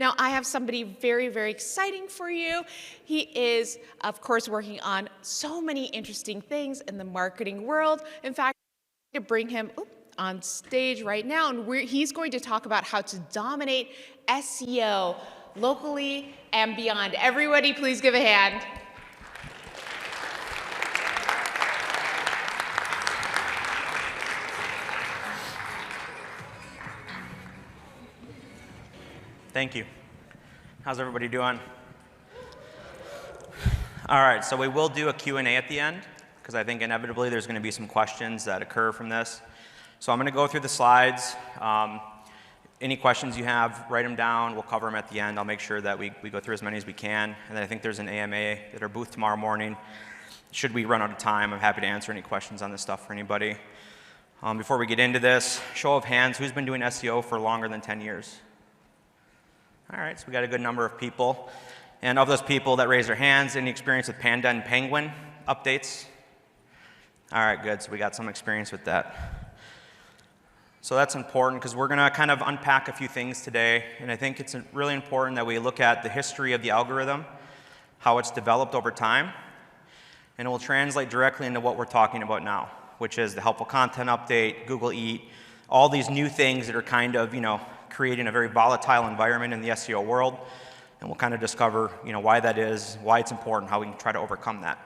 Now, I have somebody very, very exciting for you. He is, of course, working on so many interesting things in the marketing world. In fact, I'm going to bring him on stage right now, and he's going to talk about how to dominate SEO locally and beyond. Everybody, please give a hand. Thank you. How's everybody doing? All right, so we will do a Q&A at the end, because I think inevitably there's going to be some questions that occur from this. So I'm going to go through the slides. Any questions you have, write them down. We'll cover them at the end. I'll make sure that we go through as many as we can. And then I think there's an AMA at our booth tomorrow morning. Should we run out of time, I'm happy to answer any questions on this stuff for anybody. Before we get into this, show of hands, who's been doing SEO for longer than 10 years? All right, so we got a good number of people. And of those people that raise their hands, any experience with Panda and Penguin updates? All right, good, so we got some experience with that. So that's important because we're gonna kind of unpack a few things today, and I think it's really important that we look at the history of the algorithm, how it's developed over time, and it will translate directly into what we're talking about now, which is the helpful content update, Google EEAT, all these new things that are kind of, creating a very volatile environment in the SEO world, and we'll kind of discover, why that is, why it's important, how we can try to overcome that.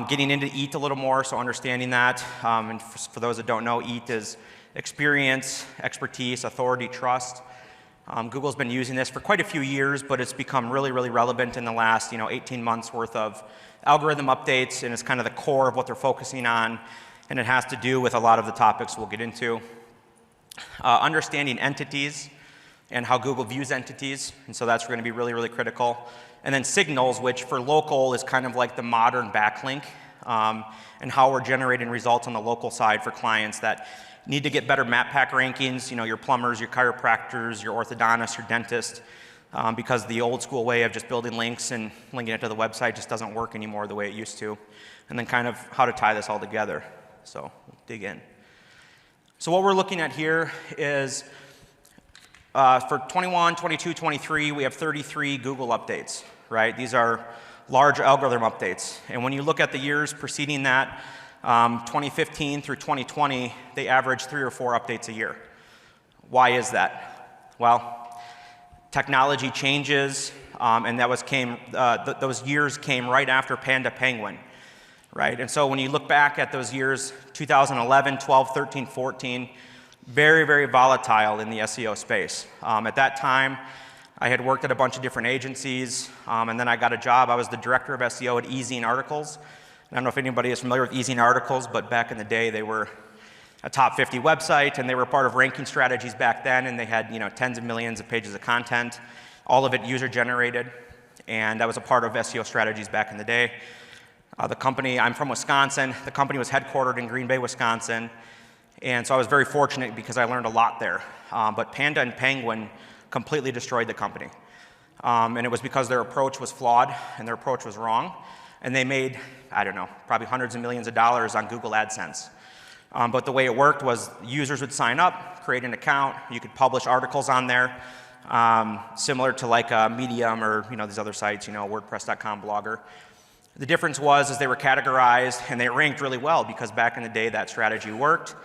Getting into EAT a little more, so understanding that, and for those that don't know, EAT is experience, expertise, authority, trust. Google's been using this for quite a few years, but it's become really, really relevant in the last, 18 months worth of algorithm updates, and it's kind of the core of what they're focusing on, and it has to do with a lot of the topics we'll get into. Understanding entities and how Google views entities, and so that's going to be really, really critical. And then signals, which for local is kind of like the modern backlink, and how we're generating results on the local side for clients that need to get better map pack rankings, your plumbers, your chiropractors, your orthodontists, your dentists, because the old school way of just building links and linking it to the website just doesn't work anymore the way it used to. And then kind of how to tie this all together. So we'll dig in. So what we're looking at here is for 21, 22, 23, we have 33 Google updates, right? These are large algorithm updates. And when you look at the years preceding that, 2015 through 2020, they average 3 or 4 updates a year. Why is that? Well, technology changes, and those years came right after Panda Penguin. Right? And so when you look back at those years, 2011, 12, 13, 14, very, very volatile in the SEO space. At that time, I had worked at a bunch of different agencies, and then I got a job. I was the director of SEO at EEAT Articles. I don't know if anybody is familiar with EEAT Articles, but back in the day, they were a top 50 website, and they were part of ranking strategies back then, and they had tens of millions of pages of content, all of it user-generated, and that was a part of SEO strategies back in the day. The company, I'm from Wisconsin, the company was headquartered in Green Bay, Wisconsin, and so I was very fortunate because I learned a lot there. But Panda and Penguin completely destroyed the company. And it was because their approach was flawed and their approach was wrong, and they made, I don't know, probably hundreds of millions of dollars on Google AdSense. But the way it worked was users would sign up, create an account, you could publish articles on there, similar to like Medium or these other sites, WordPress.com, Blogger. The difference was they were categorized and they ranked really well because back in the day that strategy worked,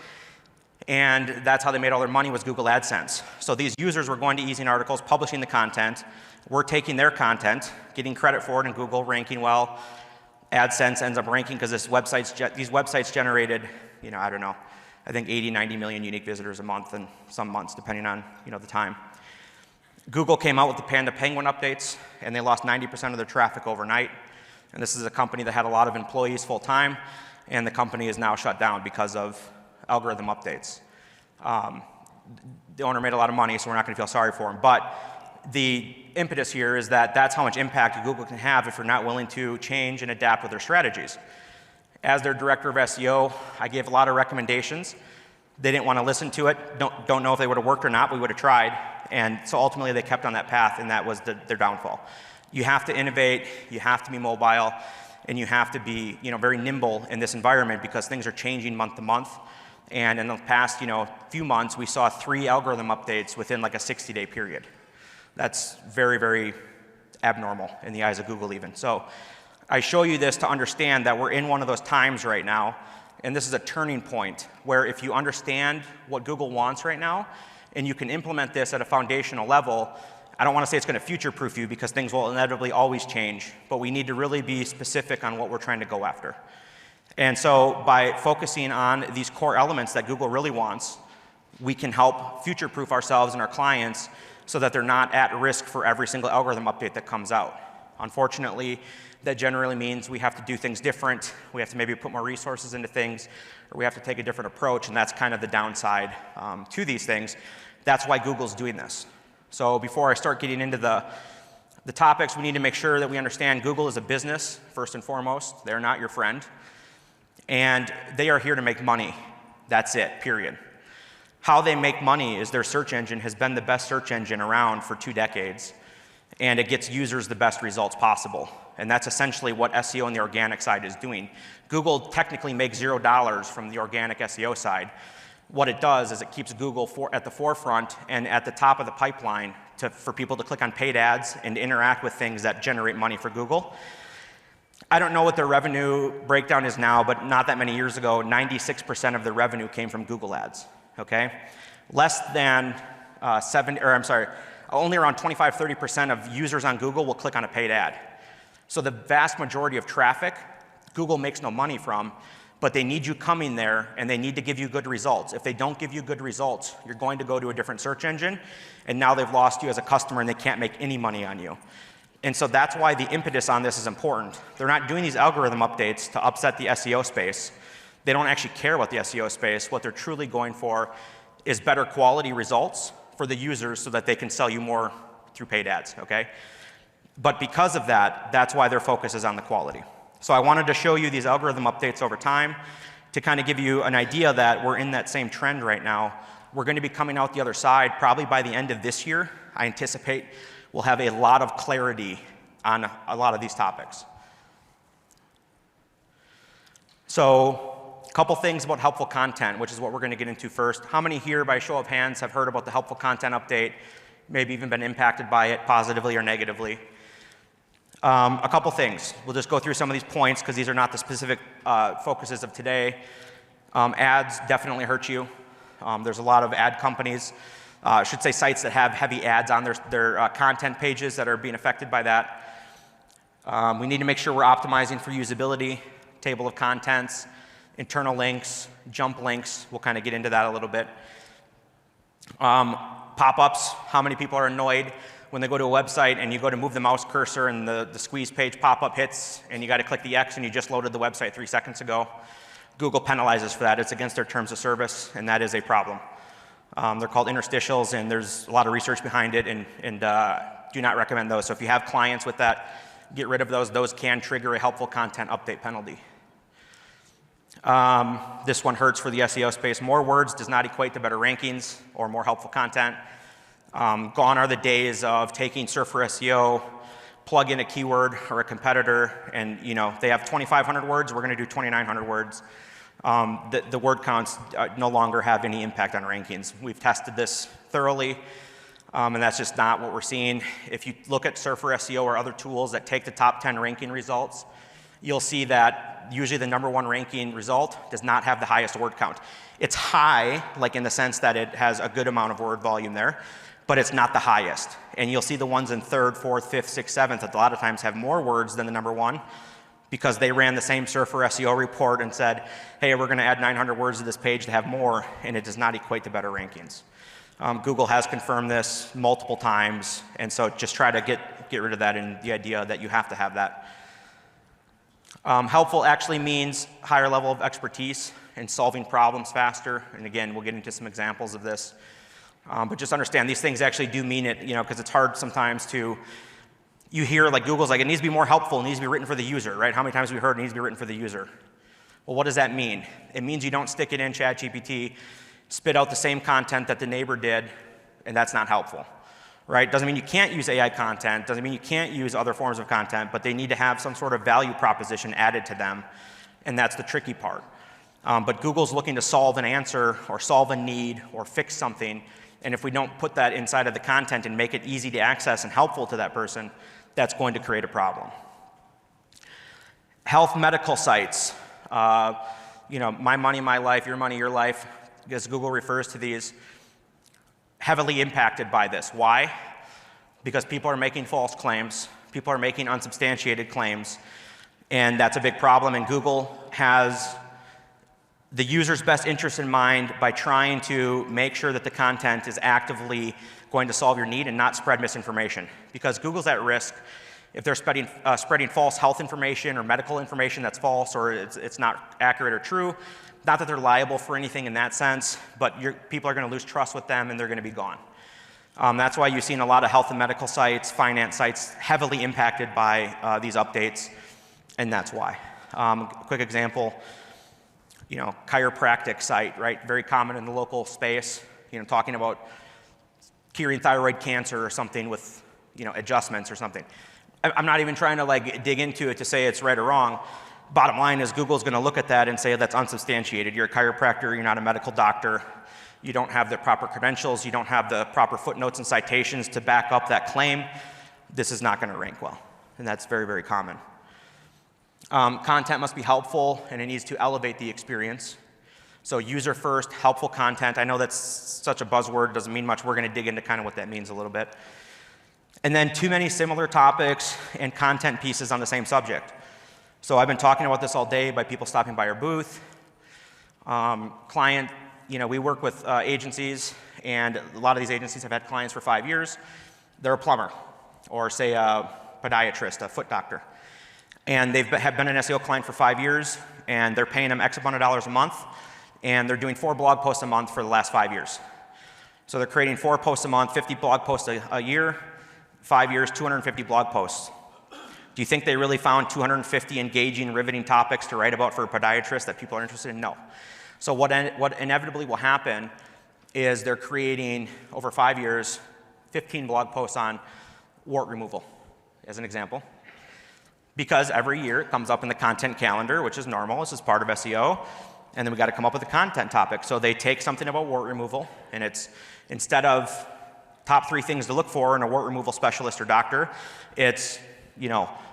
and that's how they made all their money was Google AdSense. So these users were going to EEAT Articles, publishing the content, we're taking their content, getting credit for it in Google, ranking well. AdSense ends up ranking because these websites generated, I don't know, I think 80, 90 million unique visitors a month, and some months depending on the time. Google came out with the Panda Penguin updates, and they lost 90% of their traffic overnight. And this is a company that had a lot of employees full-time, and the company is now shut down because of algorithm updates. The owner made a lot of money, so we're not going to feel sorry for him. But the impetus here is that that's how much impact Google can have if you're not willing to change and adapt with their strategies. As their director of SEO, I gave a lot of recommendations. They didn't want to listen to it. Don't know if they would have worked or not. We would have tried. And so ultimately, they kept on that path, and that was their downfall. You have to innovate, you have to be mobile, and you have to be very nimble in this environment because things are changing month to month. And in the past few months, we saw 3 algorithm updates within like a 60-day period. That's very, very abnormal in the eyes of Google even. So I show you this to understand that we're in one of those times right now, and this is a turning point where if you understand what Google wants right now, and you can implement this at a foundational level, I don't want to say it's going to future-proof you because things will inevitably always change, but we need to really be specific on what we're trying to go after. And so by focusing on these core elements that Google really wants, we can help future-proof ourselves and our clients so that they're not at risk for every single algorithm update that comes out. Unfortunately, that generally means we have to do things different, we have to maybe put more resources into things, or we have to take a different approach, and that's kind of the downside to these things. That's why Google's doing this. So before I start getting into the topics, we need to make sure that we understand Google is a business, first and foremost. They're not your friend. And they are here to make money. That's it, period. How they make money is their search engine has been the best search engine around for 2 decades, and it gets users the best results possible. And that's essentially what SEO on the organic side is doing. Google technically makes $0 from the organic SEO side. What it does is it keeps Google at the forefront and at the top of the pipeline for people to click on paid ads and interact with things that generate money for Google. I don't know what their revenue breakdown is now, but not that many years ago, 96% of their revenue came from Google ads, okay? Only around 25–30% of users on Google will click on a paid ad. So the vast majority of traffic, Google makes no money from, but they need you coming there and they need to give you good results. If they don't give you good results, you're going to go to a different search engine, and now they've lost you as a customer and they can't make any money on you. And so that's why the impetus on this is important. They're not doing these algorithm updates to upset the SEO space. They don't actually care about the SEO space. What they're truly going for is better quality results for the users so that they can sell you more through paid ads, okay? But because of that, that's why their focus is on the quality. So I wanted to show you these algorithm updates over time to kind of give you an idea that we're in that same trend right now. We're going to be coming out the other side probably by the end of this year. I anticipate we'll have a lot of clarity on a lot of these topics. So a couple things about helpful content, which is what we're going to get into first. How many here, by show of hands, have heard about the helpful content update, maybe even been impacted by it positively or negatively? A couple things. We'll just go through some of these points because these are not the specific focuses of today. Ads definitely hurt you. There's a lot of ad companies, I should say sites that have heavy ads on their content pages that are being affected by that. We need to make sure we're optimizing for usability, table of contents, internal links, jump links. We'll kind of get into that a little bit. Pop-ups, how many people are annoyed when they go to a website and you go to move the mouse cursor and the squeeze page pop-up hits and you got to click the X and you just loaded the website 3 seconds ago. Google penalizes for that. It's against their terms of service, and that is a problem. They're called interstitials, and there's a lot of research behind it, and do not recommend those. So if you have clients with that, get rid of those. Those can trigger a helpful content update penalty. This one hurts for the SEO space. More words does not equate to better rankings or more helpful content. Gone are the days of taking Surf for SEO, plug in a keyword or a competitor, and they have 2,500 words, we're going to do 2,900 words. The word counts no longer have any impact on rankings. We've tested this thoroughly, and that's just not what we're seeing. If you look at Surf for SEO or other tools that take the top 10 ranking results, you'll see that usually the #1 ranking result does not have the highest word count. It's high, like in the sense that it has a good amount of word volume there, but it's not the highest. And you'll see the ones in 3rd, 4th, 5th, 6th, 7th that a lot of times have more words than the #1 because they ran the same Surf for SEO report and said, hey, we're going to add 900 words to this page to have more, and it does not equate to better rankings. Google has confirmed this multiple times, and so just try to get rid of that and the idea that you have to have that. Helpful actually means higher level of expertise in solving problems faster, and again, we'll get into some examples of this. But just understand these things actually do mean it, because it's hard sometimes you hear like Google's like, it needs to be more helpful, it needs to be written for the user, right? How many times have we heard it needs to be written for the user? Well, what does that mean? It means you don't stick it in ChatGPT, spit out the same content that the neighbor did, and that's not helpful, right? Doesn't mean you can't use AI content, doesn't mean you can't use other forms of content, but they need to have some sort of value proposition added to them, and that's the tricky part. But Google's looking to solve an answer or solve a need or fix something, And if we don't put that inside of the content and make it easy to access and helpful to that person, that's going to create a problem. Health medical sites, my money, my life, your money, your life, as Google refers to these, heavily impacted by this. Why? Because people are making false claims, people are making unsubstantiated claims, and that's a big problem, and Google has the user's best interest in mind by trying to make sure that the content is actively going to solve your need and not spread misinformation. Because Google's at risk if they're spreading false health information or medical information that's false or it's not accurate or true. Not that they're liable for anything in that sense, but people are going to lose trust with them and they're going to be gone. That's why you've seen a lot of health and medical sites, finance sites heavily impacted by these updates, and that's why. Quick example, chiropractic site, right? Very common in the local space, talking about curing thyroid cancer or something with, adjustments or something. I'm not even trying to dig into it to say it's right or wrong. Bottom line is Google's going to look at that and say that's unsubstantiated. You're a chiropractor, you're not a medical doctor, you don't have the proper credentials, you don't have the proper footnotes and citations to back up that claim. This is not going to rank well, and that's very, very common. Content must be helpful, and it needs to elevate the experience. So user first, helpful content. I know that's such a buzzword, doesn't mean much. We're going to dig into kind of what that means a little bit. And then too many similar topics and content pieces on the same subject. So I've been talking about this all day by people stopping by our booth. We work with agencies, and a lot of these agencies have had clients for 5 years. They're a plumber, or say a podiatrist, a foot doctor. And have been an SEO client for 5 years, and they're paying them X amount of dollars a month, and they're doing 4 blog posts a month for the last 5 years. So they're creating 4 posts a month, 50 blog posts a year, 5 years, 250 blog posts. Do you think they really found 250 engaging, riveting topics to write about for a podiatrist that people are interested in? No. So what inevitably will happen is they're creating, over 5 years, 15 blog posts on wart removal, as an example. Because every year it comes up in the content calendar, which is normal, this is part of SEO, and then we got to come up with a content topic. So they take something about wart removal, and it's, instead of top 3 things to look for in a wart removal specialist or doctor, it's,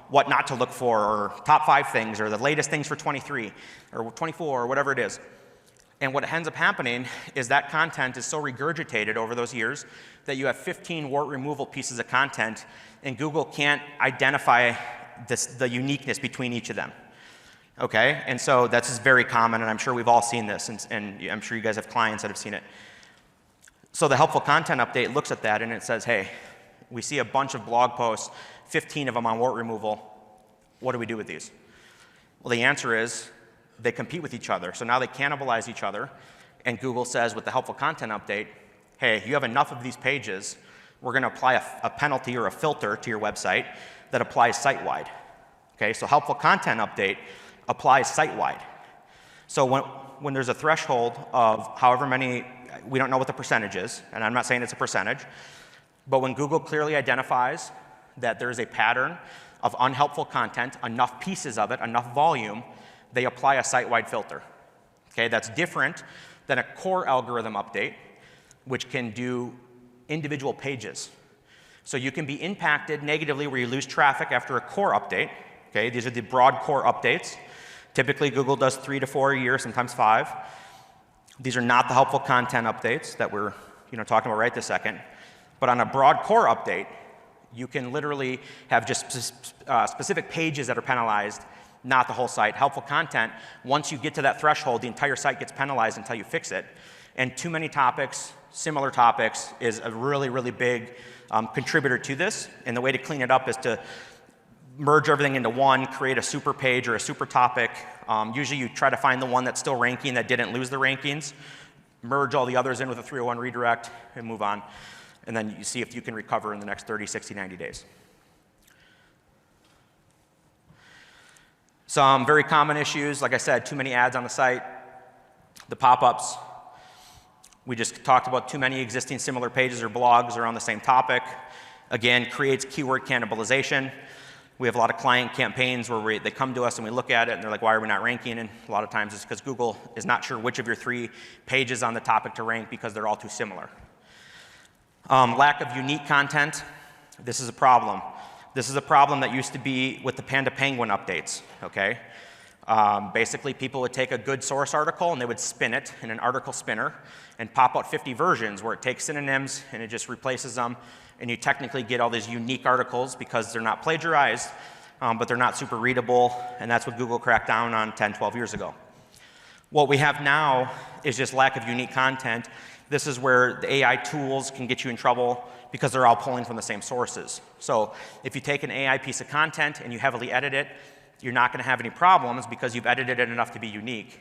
what not to look for, or top 5 things, or the latest things for 23, or 24, or whatever it is. And what ends up happening is that content is so regurgitated over those years that you have 15 wart removal pieces of content, and Google can't identify the uniqueness between each of them. Okay? And so that's just very common, and I'm sure we've all seen this, and I'm sure you guys have clients that have seen it. So the helpful content update looks at that and it says, hey, we see a bunch of blog posts, 15 of them on wart removal. What do we do with these? Well, the answer is they compete with each other. So now they cannibalize each other, and Google says with the helpful content update, hey, you have enough of these pages, we're going to apply a penalty or a filter to your website that applies site-wide. Okay, so helpful content update applies site-wide. So when there's a threshold of however many, we don't know what the percentage is, and I'm not saying it's a percentage, but when Google clearly identifies that there is a pattern of unhelpful content, enough pieces of it, enough volume, they apply a site-wide filter. Okay, that's different than a core algorithm update, which can do individual pages. So you can be impacted negatively where you lose traffic after a core update. Okay, these are the broad core updates. Typically, Google does 3 to 4 a year, sometimes 5. These are not the helpful content updates that we're talking about right this second. But on a broad core update, you can literally have just specific pages that are penalized, not the whole site. Helpful content, once you get to that threshold, the entire site gets penalized until you fix it. And too many topics, similar topics, is a really, really big contributor to this. And the way to clean it up is to merge everything into one, create a super page or a super topic. Usually you try to find the one that's still ranking that didn't lose the rankings, merge all the others in with a 301 redirect, and move on. And then you see if you can recover in the next 30, 60, 90 days. Some very common issues, like I said, too many ads on the site, the pop-ups. We just talked about too many existing similar pages or blogs around the same topic. Again, creates keyword cannibalization. We have a lot of client campaigns where they come to us and we look at it and they're like, why are we not ranking? And a lot of times it's because Google is not sure which of your 3 pages on the topic to rank because they're all too similar. Lack of unique content. This is a problem. This is a problem that used to be with the Panda Penguin updates, okay? Basically, people would take a good source article and they would spin it in an article spinner and pop out 50 versions where it takes synonyms and it just replaces them, and you technically get all these unique articles because they're not plagiarized, but they're not super readable, and that's what Google cracked down on 10, 12 years ago. What we have now is just lack of unique content. This is where the AI tools can get you in trouble because they're all pulling from the same sources. So if you take an AI piece of content and you heavily edit it, you're not going to have any problems because you've edited it enough to be unique.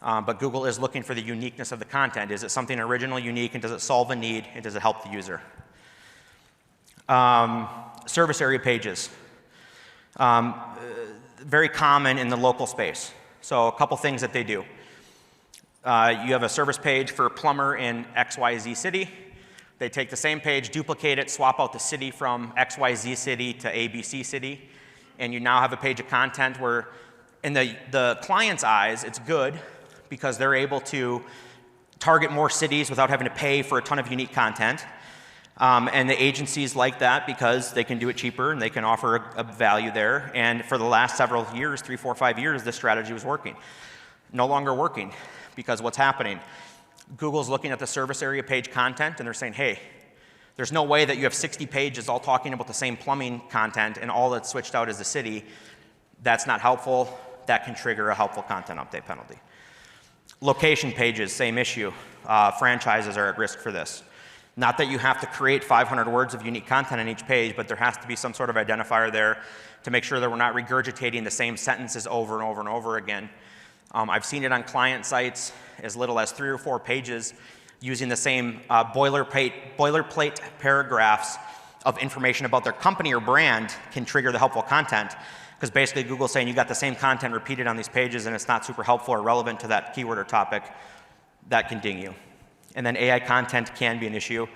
But Google is looking for the uniqueness of the content. Is it something original, unique, and does it solve a need, and does it help the user? Service area pages. Very common in the local space. So a couple things that they do. You have a service page for a plumber in XYZ city. They take the same page, duplicate it, swap out the city from XYZ city to ABC city, and you now have a page of content where, in the client's eyes, it's good because they're able to target more cities without having to pay for a ton of unique content. And the agencies like that because they can do it cheaper and they can offer a value there. And for the last several years, 3, 4, 5 years, this strategy was working. No longer working because what's happening? Google's looking at the service area page content and they're saying, hey, there's no way that you have 60 pages all talking about the same plumbing content and all that's switched out is the city. That's not helpful. That can trigger a helpful content update penalty. Location pages, same issue. Franchises are at risk for this. Not that you have to create 500 words of unique content on each page, but there has to be some sort of identifier there to make sure that we're not regurgitating the same sentences over and over and over again. I've seen it on client sites as little as 3 or 4 pages using the same boilerplate paragraphs of information about their company or brand can trigger the helpful content. Because basically Google's saying you got the same content repeated on these pages and it's not super helpful or relevant to that keyword or topic. That can ding you. And then AI content can be an issue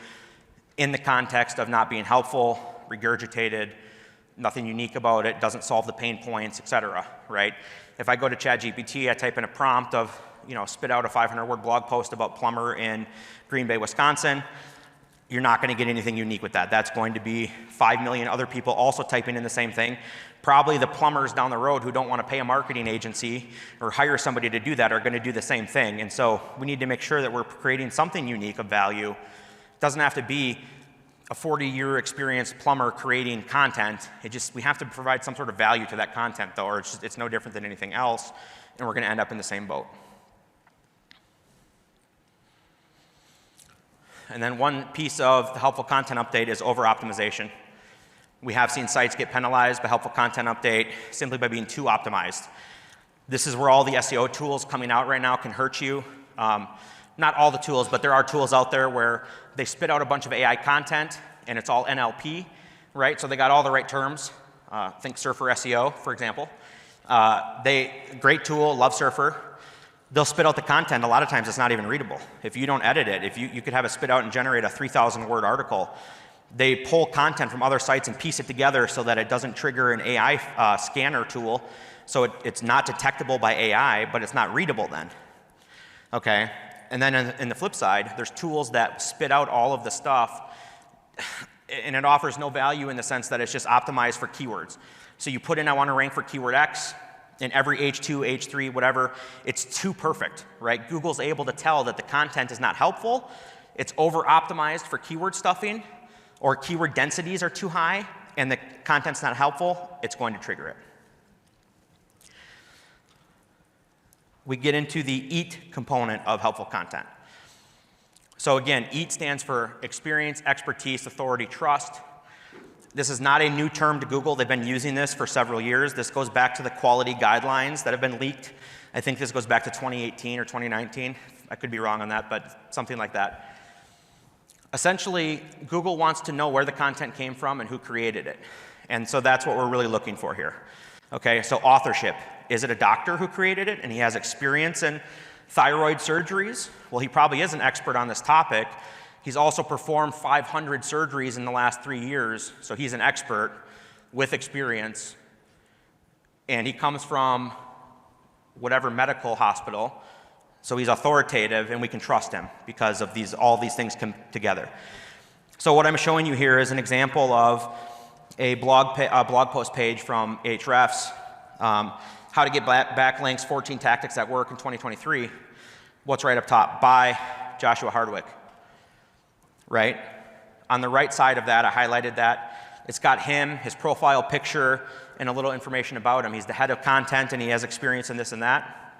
in the context of not being helpful, regurgitated, nothing unique about it, doesn't solve the pain points, etc. Right? If I go to ChatGPT, I type in a prompt of, spit out a 500-word blog post about plumber in Green Bay, Wisconsin, you're not going to get anything unique with that. That's going to be 5 million other people also typing in the same thing. Probably the plumbers down the road who don't want to pay a marketing agency or hire somebody to do that are going to do the same thing. And so we need to make sure that we're creating something unique of value. It doesn't have to be a 40-year experienced plumber creating content. We have to provide some sort of value to that content, though, or it's no different than anything else, and we're going to end up in the same boat. And then one piece of the helpful content update is over-optimization. We have seen sites get penalized by helpful content update simply by being too optimized. This is where all the SEO tools coming out right now can hurt you. Not all the tools, but there are tools out there where they spit out a bunch of AI content and it's all NLP, right? So they got all the right terms. Think Surfer SEO, for example. Great tool, love Surfer. They'll spit out the content. A lot of times it's not even readable. If you don't edit it, if you could have it spit out and generate a 3,000-word article. They pull content from other sites and piece it together so that it doesn't trigger an AI scanner tool. So it's not detectable by AI, but it's not readable then. Okay? And then in the flip side, there's tools that spit out all of the stuff, and it offers no value in the sense that it's just optimized for keywords. So you put in, I want to rank for keyword X, and every H2, H3, whatever, it's too perfect, right? Google's able to tell that the content is not helpful, it's over-optimized for keyword stuffing, or keyword densities are too high, and the content's not helpful, it's going to trigger it. We get into the EAT component of helpful content. So again, EAT stands for experience, expertise, authority, trust. This is not a new term to Google. They've been using this for several years. This goes back to the quality guidelines that have been leaked. I think this goes back to 2018 or 2019. I could be wrong on that, but something like that. Essentially, Google wants to know where the content came from and who created it. And so that's what we're really looking for here. Okay, so authorship. Is it a doctor who created it and he has experience in thyroid surgeries? Well, he probably is an expert on this topic. He's also performed 500 surgeries in the last 3 years, so he's an expert with experience. And he comes from whatever medical hospital, so he's authoritative and we can trust him because of all these things come together. So what I'm showing you here is an example of a blog post page from Ahrefs, how to get backlinks, 14 tactics that work in 2023. What's right up top? By Joshua Hardwick, right? On the right side of that, I highlighted that. It's got him, his profile picture, and a little information about him. He's the head of content, and he has experience in this and that.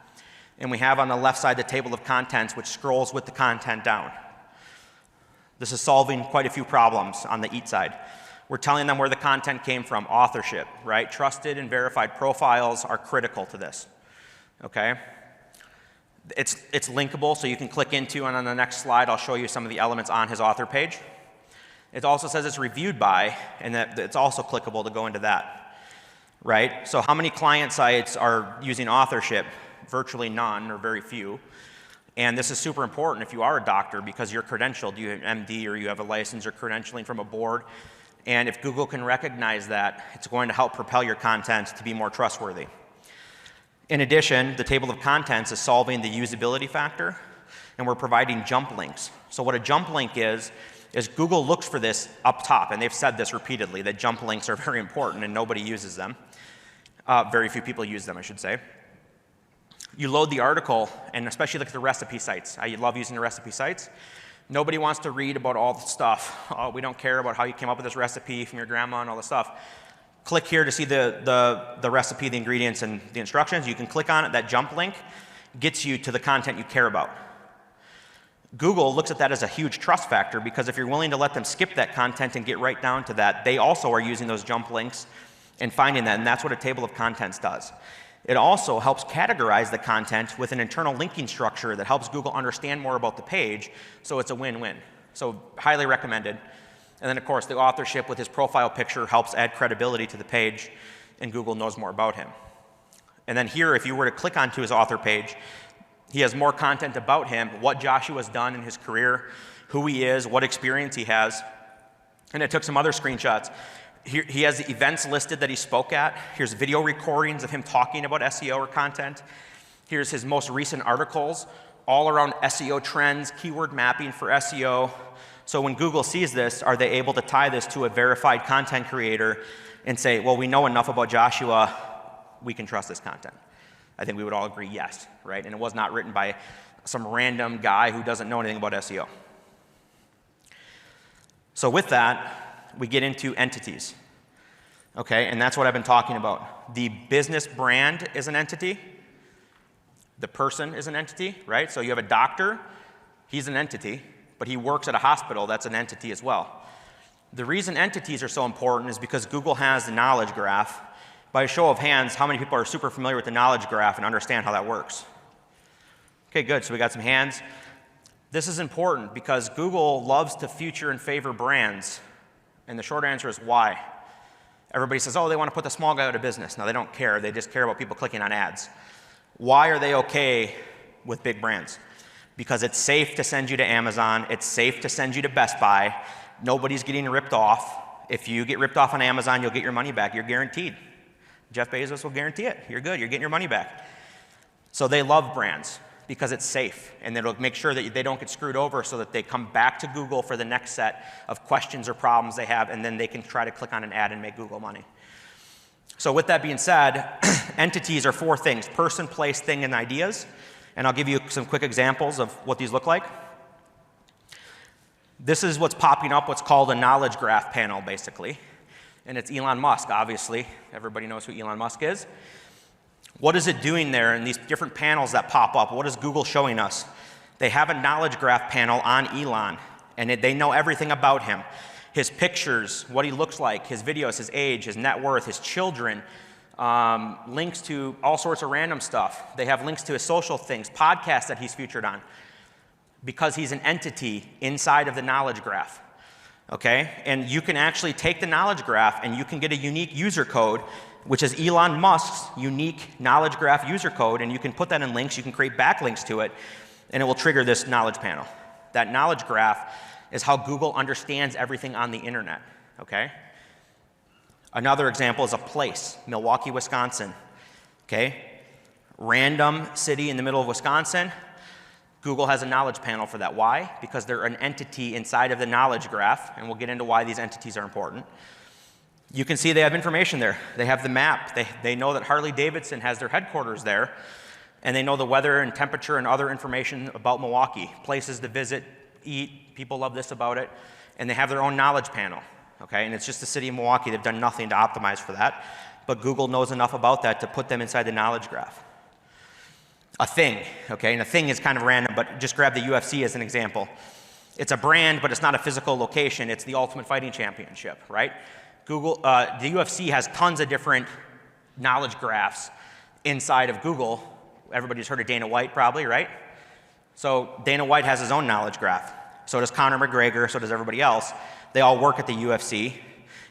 And we have on the left side the table of contents, which scrolls with the content down. This is solving quite a few problems on the EAT side. We're telling them where the content came from, authorship, right? Trusted and verified profiles are critical to this, okay? It's linkable, so you can click into, and on the next slide, I'll show you some of the elements on his author page. It also says it's reviewed by, and that it's also clickable to go into that, right? So how many client sites are using authorship? Virtually none, or very few. And this is super important if you are a doctor, because you're credentialed, you have an MD, or you have a license or credentialing from a board. And if Google can recognize that, it's going to help propel your content to be more trustworthy. In addition, the table of contents is solving the usability factor, and we're providing jump links. So what a jump link is Google looks for this up top, and they've said this repeatedly, that jump links are very important and nobody uses them. Very few people use them, I should say. You load the article, and especially look at the recipe sites. I love using the recipe sites. Nobody wants to read about all the stuff. Oh, we don't care about how you came up with this recipe from your grandma and all the stuff. Click here to see the recipe, the ingredients, and the instructions. You can click on it. That jump link gets you to the content you care about. Google looks at that as a huge trust factor, because if you're willing to let them skip that content and get right down to that, they also are using those jump links and finding that, and that's what a table of contents does. It also helps categorize the content with an internal linking structure that helps Google understand more about the page, so it's a win-win. So highly recommended. And then, of course, the authorship with his profile picture helps add credibility to the page, and Google knows more about him. And then here, if you were to click onto his author page, he has more content about him, what Joshua's done in his career, who he is, what experience he has. And I took some other screenshots. Here, he has the events listed that he spoke at. Here's video recordings of him talking about SEO or content. Here's his most recent articles, all around SEO trends, keyword mapping for SEO. So when Google sees this, are they able to tie this to a verified content creator and say, well, we know enough about Joshua, we can trust this content? I think we would all agree yes, right? And it was not written by some random guy who doesn't know anything about SEO. So with that, we get into entities, okay? And that's what I've been talking about. The business brand is an entity. The person is an entity, right? So you have a doctor, he's an entity, but he works at a hospital, that's an entity as well. The reason entities are so important is because Google has the knowledge graph. By a show of hands, how many people are super familiar with the knowledge graph and understand how that works? Okay, good, so we got some hands. This is important because Google loves to feature and favor brands. And the short answer is why? Everybody says, oh, they want to put the small guy out of business. No, they don't care. They just care about people clicking on ads. Why are they okay with big brands? Because it's safe to send you to Amazon. It's safe to send you to Best Buy. Nobody's getting ripped off. If you get ripped off on Amazon, you'll get your money back. You're guaranteed. Jeff Bezos will guarantee it. You're good. You're getting your money back. So they love brands because it's safe, and it'll make sure that they don't get screwed over so that they come back to Google for the next set of questions or problems they have, and then they can try to click on an ad and make Google money. So with that being said, entities are four things: person, place, thing, and ideas. And I'll give you some quick examples of what these look like. This is what's popping up, what's called a knowledge graph panel, basically. And it's Elon Musk, obviously. Everybody knows who Elon Musk is. What is it doing there in these different panels that pop up? What is Google showing us? They have a knowledge graph panel on Elon, and they know everything about him. His pictures, what he looks like, his videos, his age, his net worth, his children, links to all sorts of random stuff. They have links to his social things, podcasts that he's featured on, because he's an entity inside of the knowledge graph. Okay? And you can actually take the knowledge graph and you can get a unique user code, which is Elon Musk's unique knowledge graph user code, and you can put that in links, you can create backlinks to it, and it will trigger this knowledge panel. That knowledge graph is how Google understands everything on the internet, okay? Another example is a place, Milwaukee, Wisconsin, okay? Random city in the middle of Wisconsin. Google has a knowledge panel for that. Why? Because they're an entity inside of the knowledge graph, and we'll get into why these entities are important. You can see they have information there. They have the map. They know that Harley-Davidson has their headquarters there, and they know the weather and temperature and other information about Milwaukee, places to visit, eat. People love this about it. And they have their own knowledge panel, okay? And it's just the city of Milwaukee. They've done nothing to optimize for that. But Google knows enough about that to put them inside the knowledge graph. A thing, okay? And a thing is kind of random, but just grab the UFC as an example. It's a brand, but it's not a physical location. It's the Ultimate Fighting Championship, right? The UFC has tons of different knowledge graphs inside of Google. Everybody's heard of Dana White probably, right? So Dana White has his own knowledge graph. So does Conor McGregor, so does everybody else. They all work at the UFC.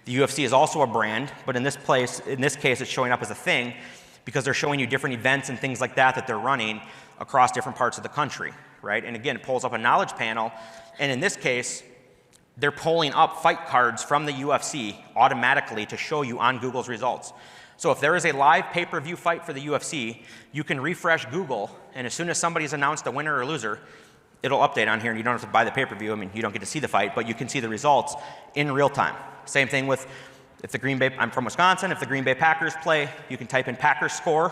The UFC is also a brand, but in this case, it's showing up as a thing because they're showing you different events and things like that they're running across different parts of the country, right? And again, it pulls up a knowledge panel, and in this case, they're pulling up fight cards from the UFC automatically to show you on Google's results. So if there is a live pay-per-view fight for the UFC, you can refresh Google, and as soon as somebody's announced a winner or loser, it'll update on here, and you don't have to buy the pay-per-view. I mean, you don't get to see the fight, but you can see the results in real time. Same thing with if the Green Bay, I'm from Wisconsin, if the Green Bay Packers play, you can type in Packers score,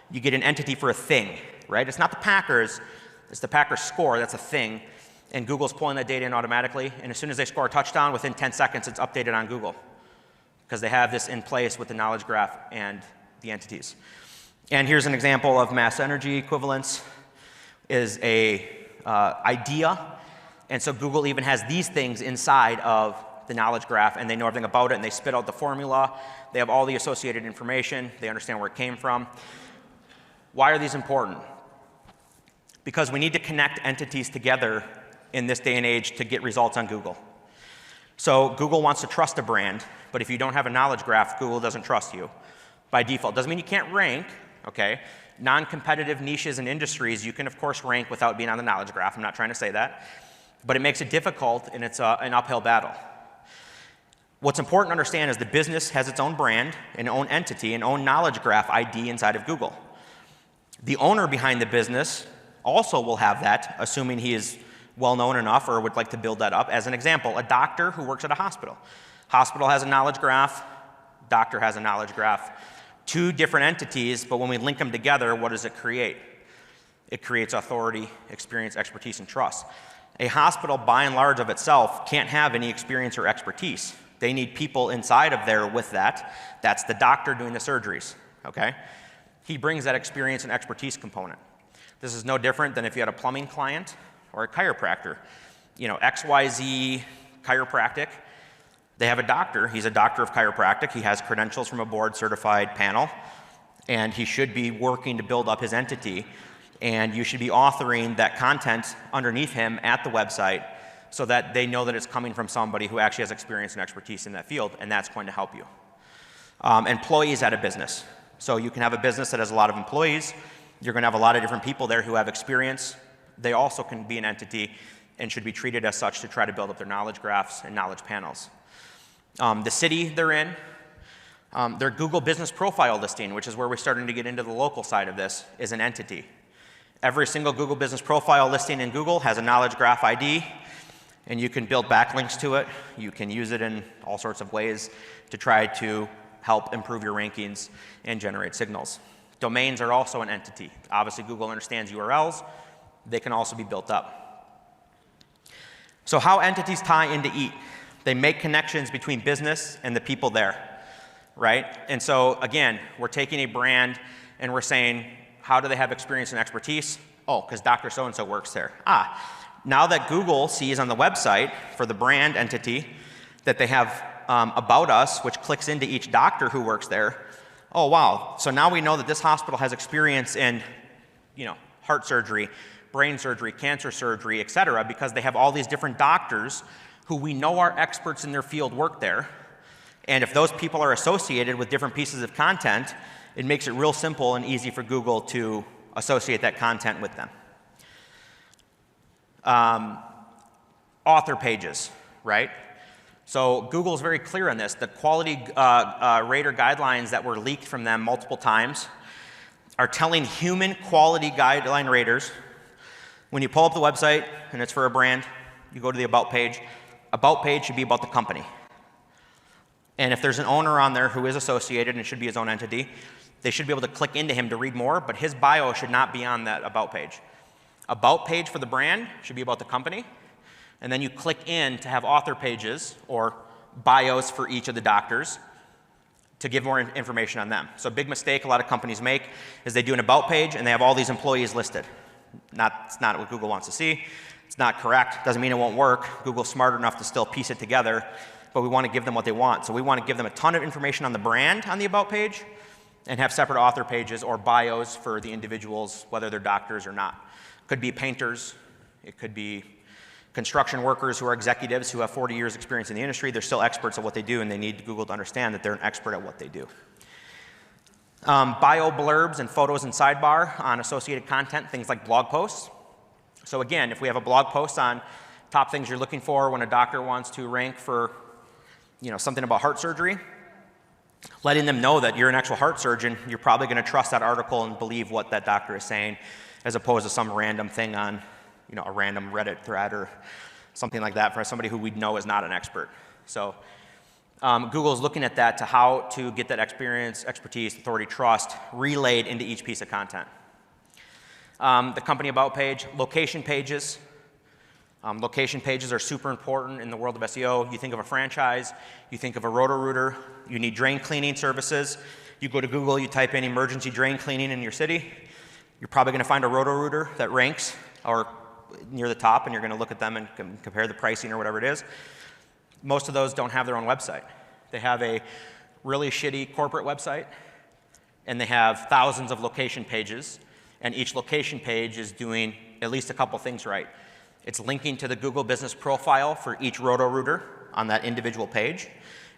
you get an entity for a thing, right? It's not the Packers, it's the Packers score, that's a thing, and Google's pulling that data in automatically, and as soon as they score a touchdown, within 10 seconds, it's updated on Google, because they have this in place with the knowledge graph and the entities. And here's an example of mass energy equivalence is a idea, and so Google even has these things inside of the knowledge graph, and they know everything about it, and they spit out the formula. They have all the associated information. They understand where it came from. Why are these important? Because we need to connect entities together in this day and age to get results on Google. So Google wants to trust a brand, but if you don't have a knowledge graph, Google doesn't trust you by default. Doesn't mean you can't rank, okay? Non-competitive niches and industries, you can of course rank without being on the knowledge graph. I'm not trying to say that, but it makes it difficult, and it's an uphill battle. What's important to understand is the business has its own brand, an own entity, an own knowledge graph ID inside of Google. The owner behind the business also will have that, assuming he is well-known enough or would like to build that up. As an example, a doctor who works at a hospital. Hospital has a knowledge graph, doctor has a knowledge graph. Two different entities, but when we link them together, what does it create? It creates authority, experience, expertise, and trust. A hospital, by and large of itself, can't have any experience or expertise. They need people inside of there with that. That's the doctor doing the surgeries, okay? He brings that experience and expertise component. This is no different than if you had a plumbing client or a chiropractor. You know, XYZ Chiropractic, they have a doctor. He's a doctor of chiropractic. He has credentials from a board-certified panel, and he should be working to build up his entity, and you should be authoring that content underneath him at the website so that they know that it's coming from somebody who actually has experience and expertise in that field, and that's going to help you. Employees at a business. So you can have a business that has a lot of employees. You're going to have a lot of different people there who have experience. They also can be an entity and should be treated as such to try to build up their knowledge graphs and knowledge panels. The city they're in, their Google business profile listing, which is where we're starting to get into the local side of this, is an entity. Every single Google business profile listing in Google has a knowledge graph ID, and you can build backlinks to it. You can use it in all sorts of ways to try to help improve your rankings and generate signals. Domains are also an entity. Obviously, Google understands URLs. They can also be built up. So how entities tie into EAT? They make connections between business and the people there, right? And so, again, we're taking a brand and we're saying, how do they have experience and expertise? Oh, because Dr. So-and-so works there. Now that Google sees on the website for the brand entity that they have About Us, which clicks into each doctor who works there, oh wow, so now we know that this hospital has experience in, you know, heart surgery, brain surgery, cancer surgery, et cetera, because they have all these different doctors who we know are experts in their field work there. And if those people are associated with different pieces of content, it makes it real simple and easy for Google to associate that content with them. Author pages, right? So Google is very clear on this. The quality rater guidelines that were leaked from them multiple times are telling human quality guideline raters When you pull up the website and it's for a brand, you go to the About page. About page should be about the company. And if there's an owner on there who is associated and it should be his own entity, they should be able to click into him to read more, but his bio should not be on that About page. About page for the brand should be about the company. And then you click in to have author pages or bios for each of the doctors to give more information on them. So a big mistake a lot of companies make is they do an About page and they have all these employees listed. It's not what Google wants to see. It's not correct. Doesn't mean it won't work. Google's smart enough to still piece it together, but we want to give them what they want. So we want to give them a ton of information on the brand on the About page and have separate author pages or bios for the individuals, whether they're doctors or not. Could be painters. It could be construction workers who are executives who have 40 years experience in the industry. They're still experts at what they do, and they need Google to understand that they're an expert at what they do. Bio blurbs and photos and sidebar on associated content, things like blog posts. So again, if we have a blog post on top things you're looking for when a doctor wants to rank for something about heart surgery, letting them know that you're an actual heart surgeon, you're probably going to trust that article and believe what that doctor is saying, as opposed to some random thing on a random Reddit thread or something like that for somebody who we know is not an expert. So Google is looking at that to how to get that experience, expertise, authority, trust relayed into each piece of content. The company About page, location pages. Location pages are super important in the world of SEO. You think of a franchise, you think of a Roto-Rooter, you need drain cleaning services. You go to Google, you type in emergency drain cleaning in your city. You're probably going to find a Roto-Rooter that ranks or near the top, and you're going to look at them and compare the pricing or whatever it is. Most of those don't have their own website. They have a really shitty corporate website, and they have thousands of location pages, and each location page is doing at least a couple things right. It's linking to the Google business profile for each Roto-Rooter on that individual page,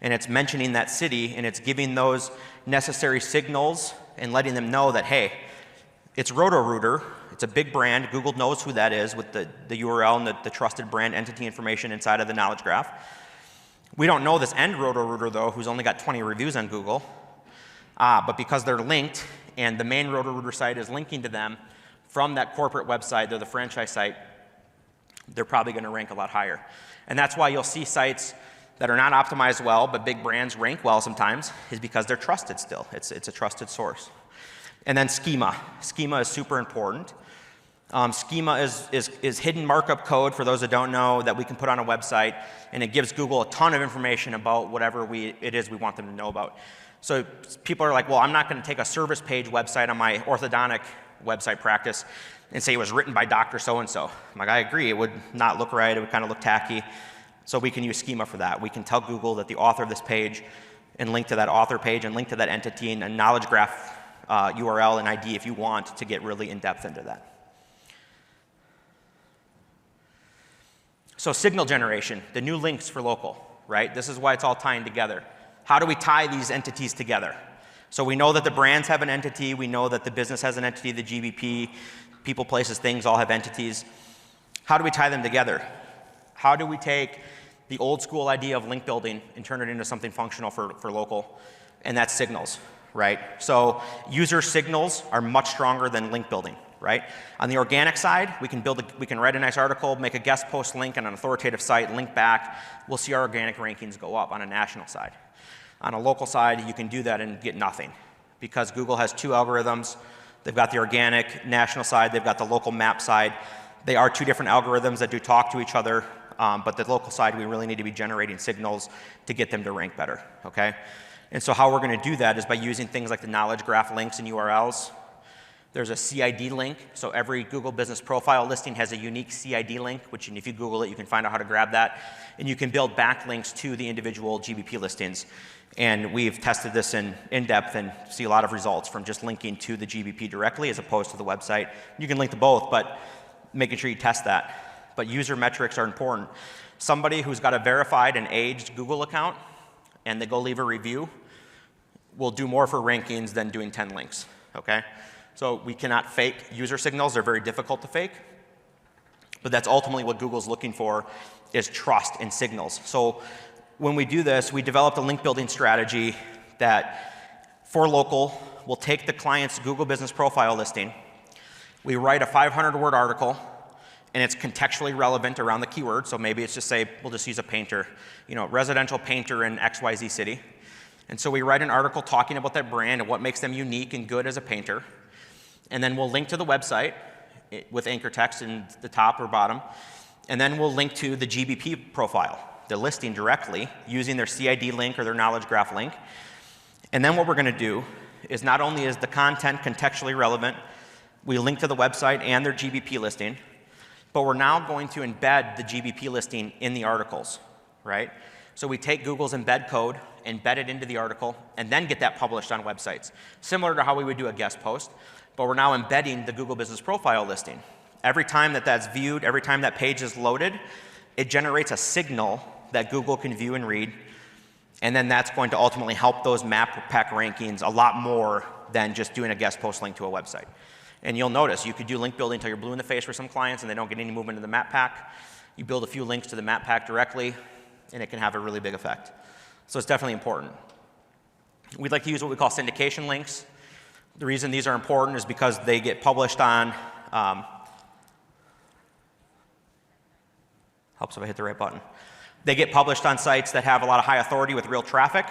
and it's mentioning that city, and it's giving those necessary signals and letting them know that, hey, it's Roto-Rooter, it's a big brand, Google knows who that is with the URL and the trusted brand entity information inside of the knowledge graph. We don't know this end Roto-Rooter, though, who's only got 20 reviews on Google, but because they're linked and the main Roto-Rooter site is linking to them from that corporate website, they're the franchise site, they're probably going to rank a lot higher. And that's why you'll see sites that are not optimized well, but big brands rank well sometimes, is because they're trusted still. It's a trusted source. And then schema. Schema is super important. Schema is hidden markup code, for those that don't know, that we can put on a website, and it gives Google a ton of information about whatever it is we want them to know about. So people are like, well, I'm not going to take a service page website on my orthodontic website practice and say it was written by Dr. So-and-so. I'm like, I agree. It would not look right. It would kind of look tacky. So we can use schema for that. We can tell Google that the author of this page and link to that author page and link to that entity and a knowledge graph URL and ID if you want to get really in-depth into that. So signal generation, the new links for local, right? This is why it's all tying together. How do we tie these entities together? So we know that the brands have an entity. We know that the business has an entity, the GBP, people, places, things all have entities. How do we tie them together? How do we take the old school idea of link building and turn it into something functional for local? And that's signals, right? So user signals are much stronger than link building, right? On the organic side, we can write a nice article, make a guest post link on an authoritative site, link back. We'll see our organic rankings go up on a national side. On a local side, you can do that and get nothing because Google has two algorithms. They've got the organic national side, they've got the local map side. They are two different algorithms that do talk to each other, but the local side, we really need to be generating signals to get them to rank better, okay? And so how we're going to do that is by using things like the knowledge graph links and URLs. There's a CID link, so every Google business profile listing has a unique CID link, which if you Google it, you can find out how to grab that. And you can build backlinks to the individual GBP listings. And we've tested this in depth and see a lot of results from just linking to the GBP directly as opposed to the website. You can link to both, but making sure you test that. But user metrics are important. Somebody who's got a verified and aged Google account and they go leave a review will do more for rankings than doing 10 links, okay? So we cannot fake user signals. They're very difficult to fake. But that's ultimately what Google's looking for is trust in signals. So when we do this, we developed a link building strategy that for local, we'll take the client's Google business profile listing. We write a 500-word article. and it's contextually relevant around the keyword. So maybe it's just say, we'll just use a painter, residential painter in XYZ city. And so we write an article talking about that brand and what makes them unique and good as a painter. And then we'll link to the website with anchor text in the top or bottom. And then we'll link to the GBP profile, the listing directly, using their CID link or their knowledge graph link. And then what we're going to do is not only is the content contextually relevant, we link to the website and their GBP listing, but we're now going to embed the GBP listing in the articles, right? So we take Google's embed code, embed it into the article, and then get that published on websites. Similar to how we would do a guest post, but we're now embedding the Google Business Profile listing. Every time that that's viewed, every time that page is loaded, it generates a signal that Google can view and read, and then that's going to ultimately help those map pack rankings a lot more than just doing a guest post link to a website. And you'll notice you could do link building until you're blue in the face for some clients and they don't get any movement in the map pack. You build a few links to the map pack directly, and it can have a really big effect. So it's definitely important. We'd like to use what we call syndication links. The reason these are important is because they get published on, helps if I hit the right button. They get published on sites that have a lot of high authority with real traffic.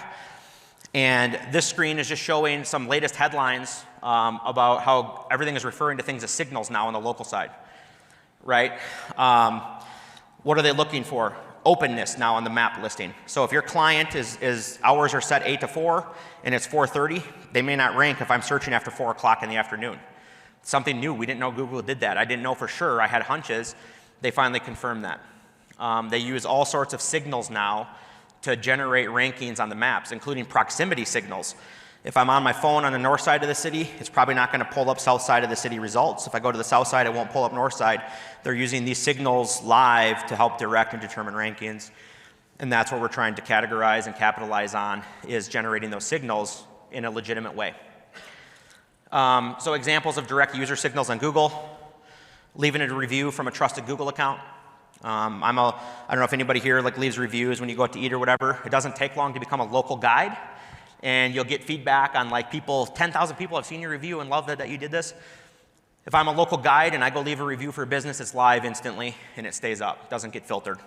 And this screen is just showing some latest headlines about how everything is referring to things as signals now on the local side, right? What are they looking for? Openness now on the map listing. So if your client is hours are set 8 to 4 and it's 4:30, they may not rank if I'm searching after 4 o'clock in the afternoon. Something new. We didn't know Google did that. I didn't know for sure. I had hunches. They finally confirmed that. They use all sorts of signals now to generate rankings on the maps, including proximity signals. If I'm on my phone on the north side of the city, it's probably not going to pull up south side of the city results. If I go to the south side, it won't pull up north side. They're using these signals live to help direct and determine rankings. And that's what we're trying to categorize and capitalize on, is generating those signals in a legitimate way. So examples of direct user signals on Google: leaving a review from a trusted Google account. I don't know if anybody here leaves reviews when you go out to eat or whatever. It doesn't take long to become a local guide, and you'll get feedback on 10,000 people have seen your review and love that you did this. If I'm a local guide and I go leave a review for a business, it's live instantly and it stays up. It doesn't get filtered.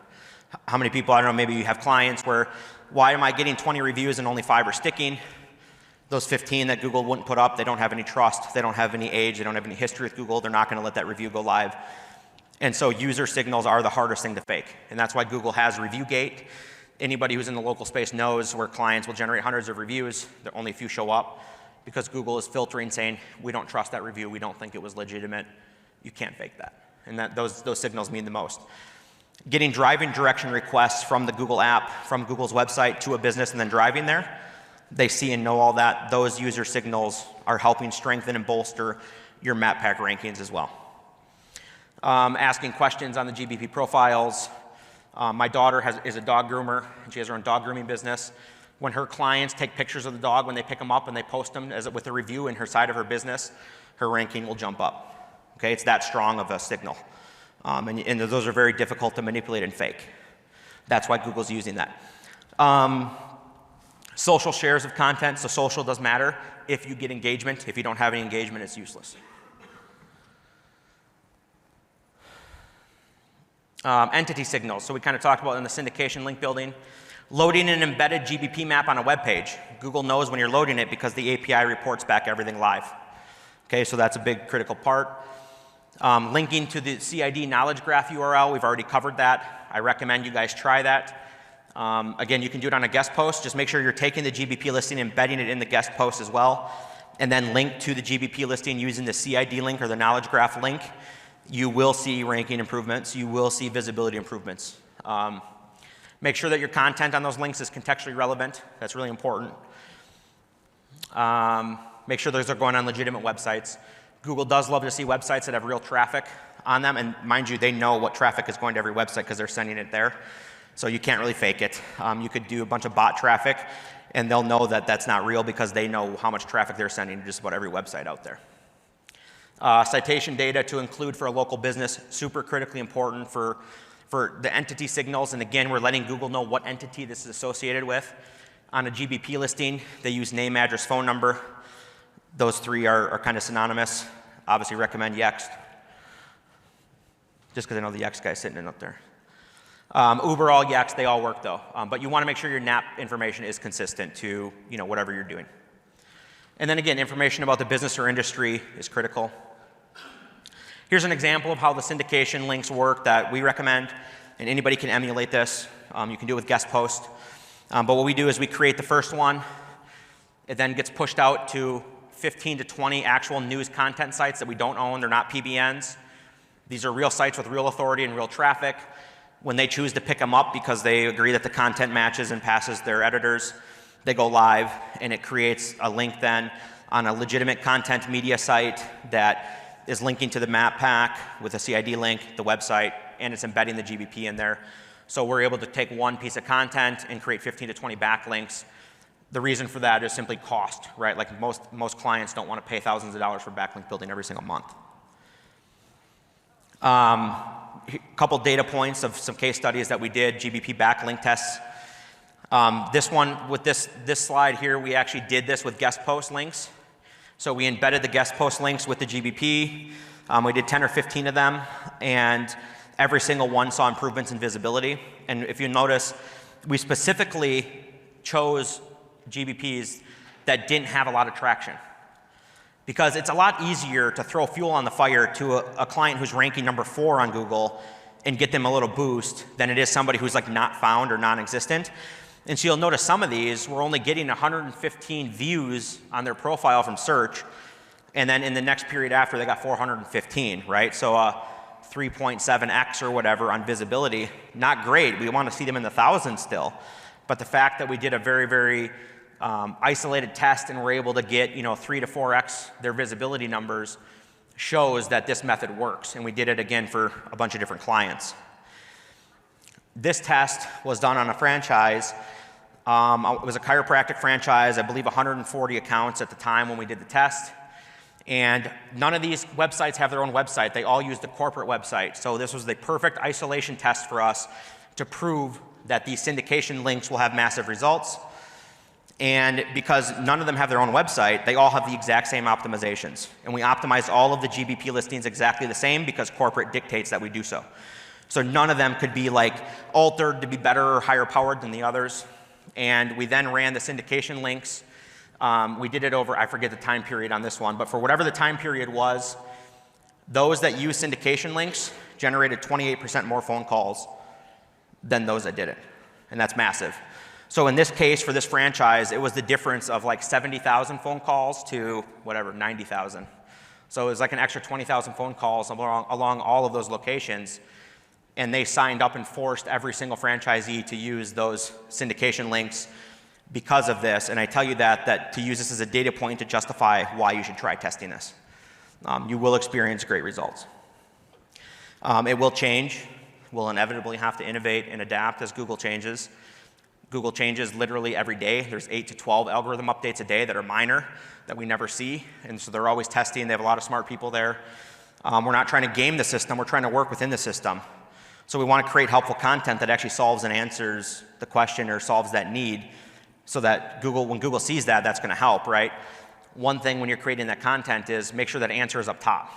How many people, I don't know, maybe you have clients where, why am I getting 20 reviews and only 5 are sticking? Those 15 that Google wouldn't put up, they don't have any trust, they don't have any age, they don't have any history with Google, they're not going to let that review go live. And so user signals are the hardest thing to fake. And that's why Google has ReviewGate. Anybody who's in the local space knows where clients will generate hundreds of reviews, there only a few show up, because Google is filtering, saying, we don't trust that review, we don't think it was legitimate. You can't fake that. And those signals mean the most. Getting driving direction requests from the Google app, from Google's website to a business and then driving there, they see and know all that. Those user signals are helping strengthen and bolster your map pack rankings as well. Asking questions on the GBP profiles. My daughter is a dog groomer, and she has her own dog grooming business. When her clients take pictures of the dog, when they pick them up and they post them with a review in her side of her business, her ranking will jump up. Okay, it's that strong of a signal. And those are very difficult to manipulate and fake. That's why Google's using that. Social shares of content, so social does matter. If you get engagement, if you don't have any engagement, it's useless. Entity signals, so we kind of talked about in the syndication link building. Loading an embedded GBP map on a web page. Google knows when you're loading it because the API reports back everything live. Okay, so that's a big critical part. Linking to the CID knowledge graph URL, we've already covered that. I recommend you guys try that. Again, you can do it on a guest post. Just make sure you're taking the GBP listing, embedding it in the guest post as well, and then link to the GBP listing using the CID link or the knowledge graph link. You will see ranking improvements. You will see visibility improvements. Make sure that your content on those links is contextually relevant. That's really important. Make sure those are going on legitimate websites. Google does love to see websites that have real traffic on them. And mind you, they know what traffic is going to every website because they're sending it there. So you can't really fake it. You could do a bunch of bot traffic, and they'll know that that's not real because they know how much traffic they're sending to just about every website out there. Citation data to include for a local business, super critically important for the entity signals. And again, we're letting Google know what entity this is associated with. On a GBP listing, they use name, address, phone number. Those three are kind of synonymous. Obviously recommend Yext. just because I know the Yext guy's sitting in up there. Uber, all Yext, they all work though. But you want to make sure your NAP information is consistent to whatever you're doing. And then again, information about the business or industry is critical. Here's an example of how the syndication links work that we recommend, and anybody can emulate this. You can do it with guest post. But what we do is we create the first one. It then gets pushed out to 15 to 20 actual news content sites that we don't own. They're not PBNs. These are real sites with real authority and real traffic. When they choose to pick them up because they agree that the content matches and passes their editors, they go live, and it creates a link then on a legitimate content media site that is linking to the map pack with a CID link, the website, and it's embedding the GBP in there. So we're able to take one piece of content and create 15 to 20 backlinks. The reason for that is simply cost, right? Like most clients don't want to pay thousands of dollars for backlink building every single month. A couple data points of some case studies that we did, GBP backlink tests. This one, with this slide here, we actually did this with guest post links. So we embedded the guest post links with the GBP. We did 10 or 15 of them, and every single one saw improvements in visibility. And if you notice, we specifically chose GBPs that didn't have a lot of traction. Because it's a lot easier to throw fuel on the fire to a client who's ranking number 4 on Google and get them a little boost than it is somebody who's like not found or non-existent. And so you'll notice some of these, we're only getting 115 views on their profile from search, and then in the next period after, they got 415, right? So 3.7x or whatever on visibility, not great. We want to see them in the thousands still. But the fact that we did a very, very isolated test and we're able to get 3 to 4x their visibility numbers shows that this method works. And we did it again for a bunch of different clients. This test was done on a franchise. It was a chiropractic franchise, I believe 140 accounts at the time when we did the test. And none of these websites have their own website. They all use the corporate website. So this was the perfect isolation test for us to prove that these syndication links will have massive results. And because none of them have their own website, they all have the exact same optimizations. And we optimized all of the GBP listings exactly the same because corporate dictates that we do so. So none of them could be like altered to be better or higher powered than the others. And we then ran the syndication links. We did it over, I forget the time period on this one, but for whatever the time period was, those that use syndication links generated 28% more phone calls than those that didn't. And that's massive. So in this case, for this franchise, it was the difference of like 70,000 phone calls to whatever, 90,000. So it was like an extra 20,000 phone calls along all of those locations. And they signed up and forced every single franchisee to use those syndication links because of this. And I tell you that to use this as a data point to justify why you should try testing this. You will experience great results. It will change. We'll inevitably have to innovate and adapt as Google changes. Google changes literally every day. There's 8 to 12 algorithm updates a day that are minor that we never see. And so they're always testing. They have a lot of smart people there. We're not trying to game the system. We're trying to work within the system. So we want to create helpful content that actually solves and answers the question or solves that need so that when Google sees that, that's going to help, right? One thing when you're creating that content is make sure that answer is up top,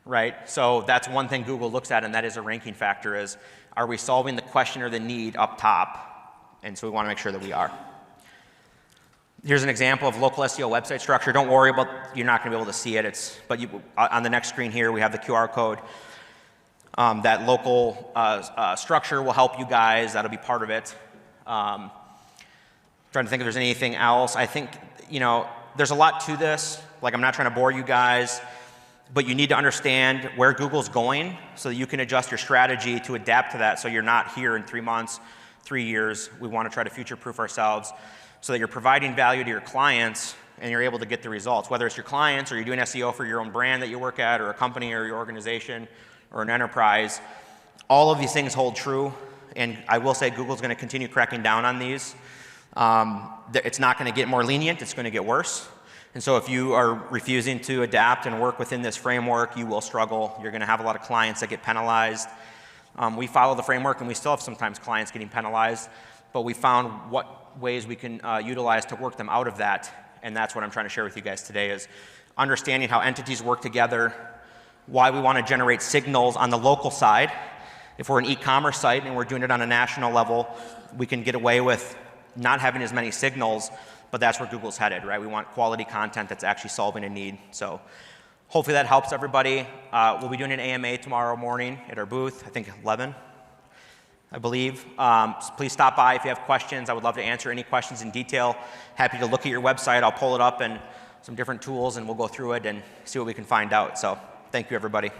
right? So that's one thing Google looks at, and that is a ranking factor is, are we solving the question or the need up top? And so we want to make sure that we are. Here's an example of local SEO website structure. Don't worry about, you're not going to be able to see it. But on the next screen here, we have the QR code. That local structure will help you guys. That'll be part of it. Trying to think if there's anything else. I think, there's a lot to this. Like, I'm not trying to bore you guys, but you need to understand where Google's going so that you can adjust your strategy to adapt to that so you're not here in 3 months, 3 years. We want to try to future-proof ourselves so that you're providing value to your clients and you're able to get the results, whether it's your clients or you're doing SEO for your own brand that you work at or a company or your organization or an enterprise. All of these things hold true, and I will say Google's going to continue cracking down on these. It's not going to get more lenient, it's going to get worse. And so if you are refusing to adapt and work within this framework, you will struggle. You're going to have a lot of clients that get penalized. We follow the framework, and we still have sometimes clients getting penalized, but we found what ways we can utilize to work them out of that, and that's what I'm trying to share with you guys today is understanding how entities work together, why we want to generate signals on the local side. If we're an e-commerce site and we're doing it on a national level, we can get away with not having as many signals, but that's where Google's headed, right? We want quality content that's actually solving a need. So hopefully that helps everybody. We'll be doing an AMA tomorrow morning at our booth, I think 11, I believe. So please stop by if you have questions. I would love to answer any questions in detail. Happy to look at your website. I'll pull it up and some different tools, and we'll go through it and see what we can find out. So thank you, everybody.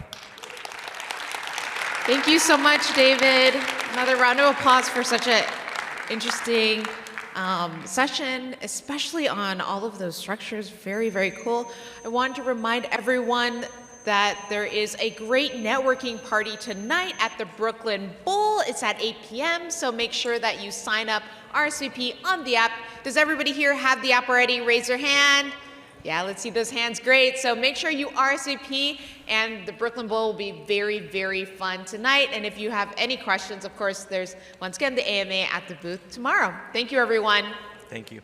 Thank you so much, David. Another round of applause for such an interesting session, especially on all of those structures. Very, very cool. I want to remind everyone that there is a great networking party tonight at the Brooklyn Bowl. It's at 8 p.m., so make sure that you sign up RSVP on the app. Does everybody here have the app already? Raise your hand. Yeah, let's see those hands. Great. So make sure you RSVP, and the Brooklyn Bowl will be very, very fun tonight. And if you have any questions, of course, there's, once again, the AMA at the booth tomorrow. Thank you, everyone. Thank you.